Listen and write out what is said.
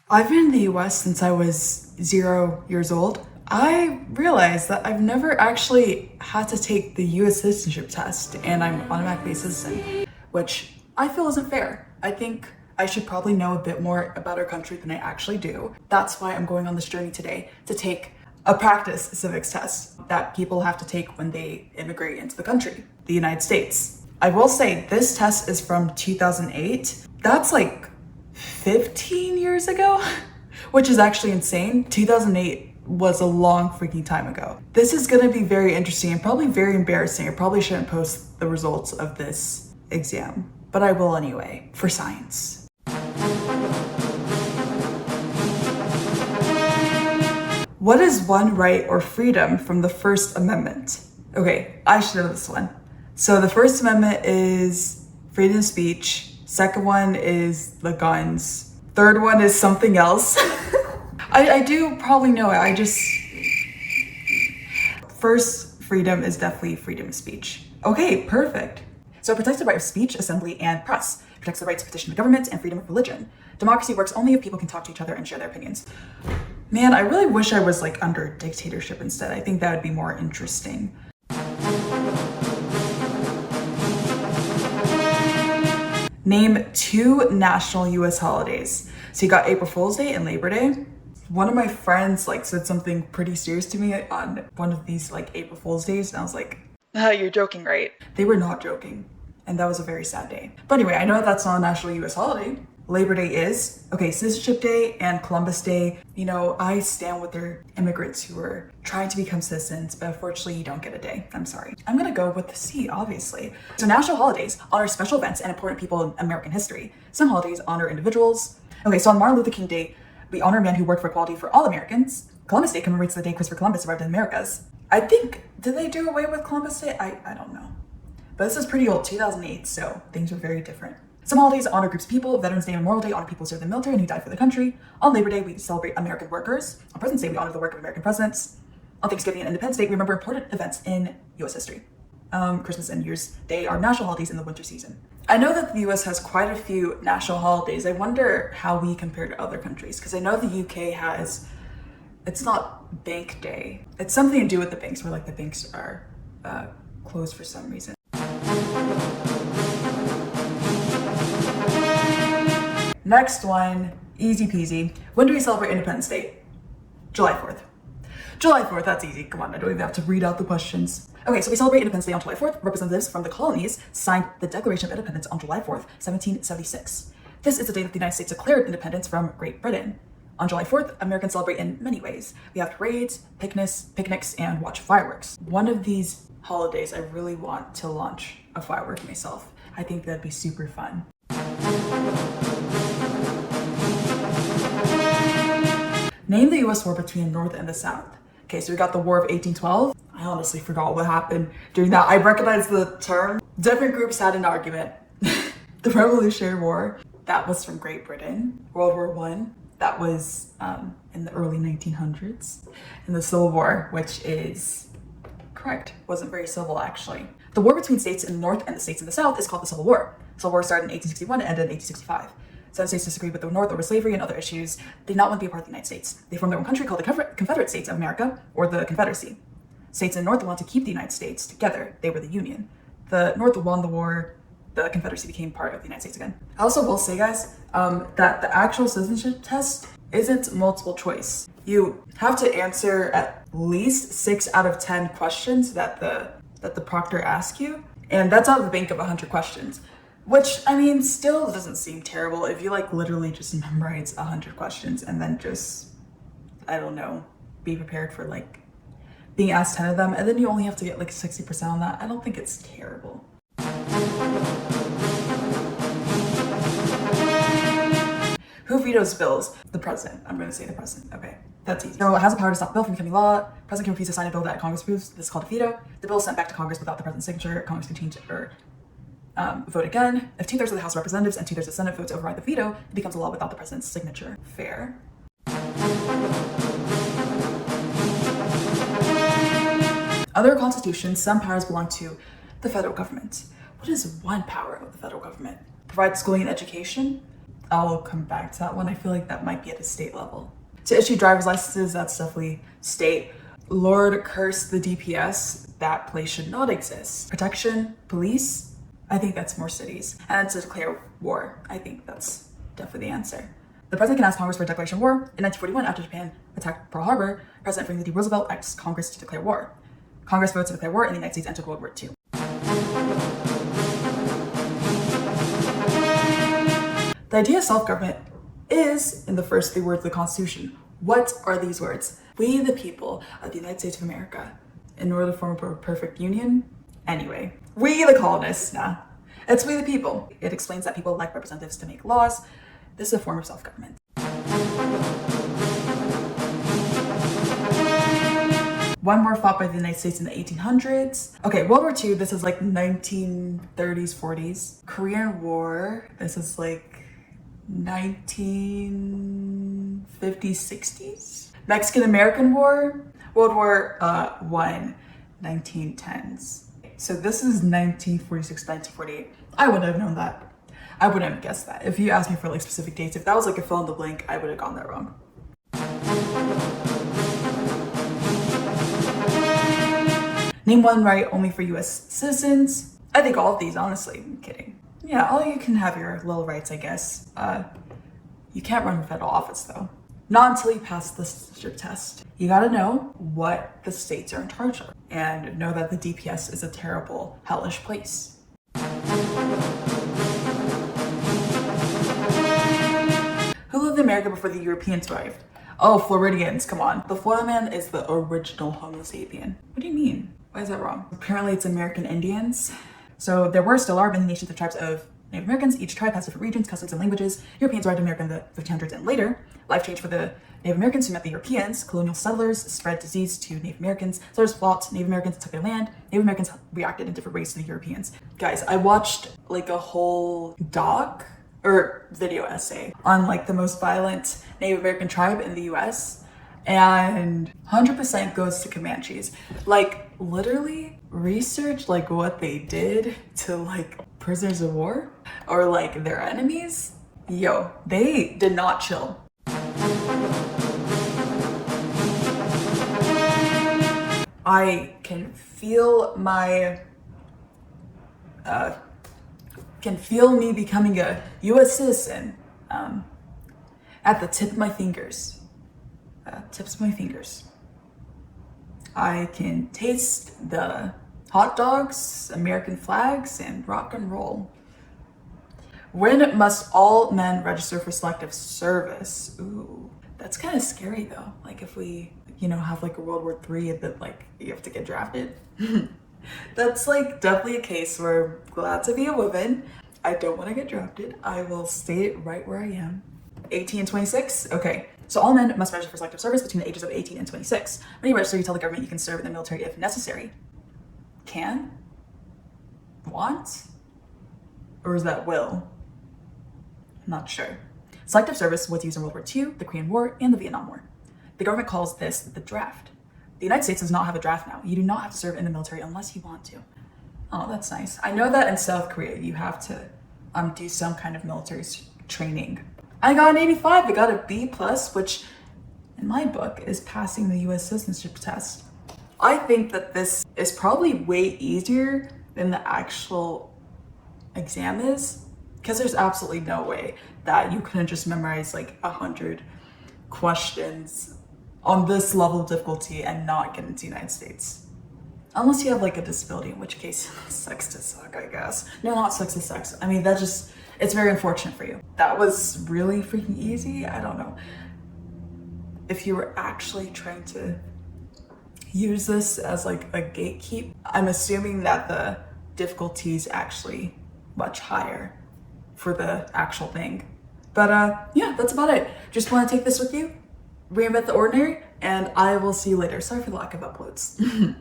I've been in the US since I was 0 years old. I realized that I've never actually had to take the US citizenship test and I'm automatically a citizen, which I feel isn't fair. I think I should probably know a bit more about our country than I actually do. That's why I'm going on this journey today to take a practice civics test that people have to take when they immigrate into the country, the United States. I will say this test is from 2008. That's like 15 years ago, which is actually insane. 2008 was a long freaking time ago. This is gonna be very interesting and probably very embarrassing. I probably shouldn't post the results of this exam, but I will anyway, for science. What is one right or freedom from the First Amendment? Okay, I should know this one. So the First Amendment is freedom of speech. Second one is the guns. Third one is something else. I do probably know it. First freedom is definitely freedom of speech. Okay, perfect. So it protects the right of speech, assembly, and press. It protects the right to petition the government and freedom of religion. Democracy works only if people can talk to each other and share their opinions. Man, I really wish I was like under dictatorship instead. I think that would be more interesting. Name two national US holidays. So you got April Fool's Day and Labor Day. One of my friends said something pretty serious to me on one of these April Fool's Days, and I was like, you're joking, right? They were not joking, and that was a very sad day. But anyway, I know that's not a national US holiday. Labor Day is. Okay, Citizenship Day and Columbus Day. You know, I stand with their immigrants who are trying to become citizens, but unfortunately you don't get a day. I'm sorry. I'm gonna go with the C, obviously. So national holidays honor special events and important people in American history. Some holidays honor individuals. Okay, so on Martin Luther King Day, we honor a man who worked for equality for all Americans. Columbus Day commemorates the day Christopher Columbus arrived in the Americas. I think, did they do away with Columbus Day? I don't know. But this is pretty old, 2008, so things were very different. Some holidays honor groups of people. Veterans Day and Memorial Day honor people who served in the military and who died for the country. On Labor Day, we celebrate American workers. On President's Day, we honor the work of American presidents. On Thanksgiving and Independence Day, we remember important events in US history. Christmas and New Year's Day are national holidays in the winter season. I know that the US has quite a few national holidays. I wonder how we compare to other countries, because I know the UK has, it's not Bank Day. It's something to do with the banks, where the banks are closed for some reason. Next one, easy peasy. When do we celebrate Independence Day? July 4th. July 4th, that's easy. Come on, I don't even have to read out the questions. Okay, so we celebrate Independence Day on July 4th. Representatives from the colonies signed the Declaration of Independence on July 4th, 1776. This is the day that the United States declared independence from Great Britain. On July 4th, Americans celebrate in many ways. We have parades, picnics, and watch fireworks. One of these holidays, I really want to launch a firework myself. I think that'd be super fun. Name the US war between the North and the South. Okay, so we got the War of 1812. I honestly forgot what happened during that. I recognize the term. Different groups had an argument. The Revolutionary War, that was from Great Britain. World War I, that was in the early 1900s. And the Civil War, which is correct, wasn't very civil actually. The war between states in the North and the states in the South is called the Civil War. The Civil War started in 1861 and ended in 1865. Southern states disagreed with the North over slavery and other issues. They did not want to be a part of the United States. They formed their own country called the Confederate States of America, or the Confederacy. States in the North wanted to keep the United States together. They were the Union. The North won the war. The Confederacy became part of the United States again. I also will say, guys, that the actual citizenship test isn't multiple choice. You have to answer at least 6 out of 10 questions that the proctor asks you, and that's out of the bank of 100 questions. Which, I mean, still doesn't seem terrible if you literally just memorize 100 questions and then just, I don't know, be prepared for being asked 10 of them, and then you only have to get 60% on that. I don't think it's terrible. Who vetoes bills? The president. I'm gonna say the president. Okay, that's easy. So it has the power to stop a bill from becoming law. President can refuse to sign a bill that Congress approves. This is called a veto. The bill is sent back to Congress without the president's signature. Congress can change it or vote again. If 2/3 of the House of Representatives and 2/3 of the Senate votes override the veto, it becomes a law without the president's signature. Fair. Other constitutions, some powers belong to the federal government. What is one power of the federal government? Provide schooling and education. I'll come back to that one. I feel like that might be at a state level. To issue driver's licenses, that's definitely state. Lord curse the DPS, that place should not exist. Protection, police, I think that's more cities. And to declare war, I think that's definitely the answer. The president can ask Congress for a declaration of war. In 1941, after Japan attacked Pearl Harbor, President Franklin D. Roosevelt asked Congress to declare war. Congress voted to declare war, and the United States entered World War II. The idea of self-government is in the first 3 words of the Constitution. What are these words? We, the people of the United States of America, in order to form a perfect union. Anyway, we, the colonists, nah. It's we, the people. It explains that people elect representatives to make laws. This is a form of self-government. One war fought by the United States in the 1800s. Okay, World War II, this is like 1930s, 40s. Korean War, this is like 1950s, 60s. Mexican-American War, World War I, 1910s. So this is 1946, 1948. I wouldn't have known that. I wouldn't have guessed that. If you asked me for like specific dates, if that was like a fill in the blank, I would have gotten that wrong. Name one right only for US citizens. I think all of these, honestly. I'm kidding. Yeah, all you can have your little rights, I guess. You can't run for federal office though. Not until you pass the citizenship test. You gotta know what the states are in charge of and know that the DPS is a terrible, hellish place. Who lived in America before the Europeans arrived? Oh, Floridians, come on. The Florida man is the original Homo sapien. What do you mean? Why is that wrong? Apparently it's American Indians. So there were, still are, many nations of tribes of Native Americans. Each tribe has different regions, customs, and languages. Europeans arrived in America in the 1500s and later. Life changed for the Native Americans who met the Europeans. Colonial settlers spread disease to Native Americans. Settlers fought Native Americans and took their land. Native Americans reacted in different ways to the Europeans. Guys, I watched like a whole doc or video essay on like the most violent Native American tribe in the US, and 100% goes to Comanches. Like literally research like what they did to like prisoners of war or like their enemies. Yo, they did not chill. I can feel me becoming a US citizen at the tip of my fingers. Tips of my fingers. I can taste the hot dogs, American flags, and rock and roll. When must all men register for selective service? Ooh, that's kind of scary though. Like if we, have like a World War III that like you have to get drafted. That's like definitely a case where I'm glad to be a woman. I don't want to get drafted. I will stay right where I am. 18 and 26? Okay. So all men must register for selective service between the ages of 18 and 26. When you register, you tell the government you can serve in the military if necessary. Can? Want? Or is that will? I'm not sure. Selective service was used in World War II, the Korean War, and the Vietnam War. The government calls this the draft. The United States does not have a draft now. You do not have to serve in the military unless you want to. Oh, that's nice. I know that in South Korea, you have to do some kind of military training. I got an 85. I got a B+, which in my book is passing the US citizenship test. I think that this is probably way easier than the actual exam is, because there's absolutely no way that you couldn't just memorize like 100 questions on this level of difficulty and not get into the United States. Unless you have like a disability, in which case sucks to suck, I guess. No, not sucks to sucks. I mean, it's very unfortunate for you. That was really freaking easy. I don't know. If you were actually trying to use this as like a gatekeep, I'm assuming that the difficulty is actually much higher for the actual thing. But yeah, that's about it. Just want to take this with you, reinvent the ordinary, and I will see you later. Sorry for the lack of uploads.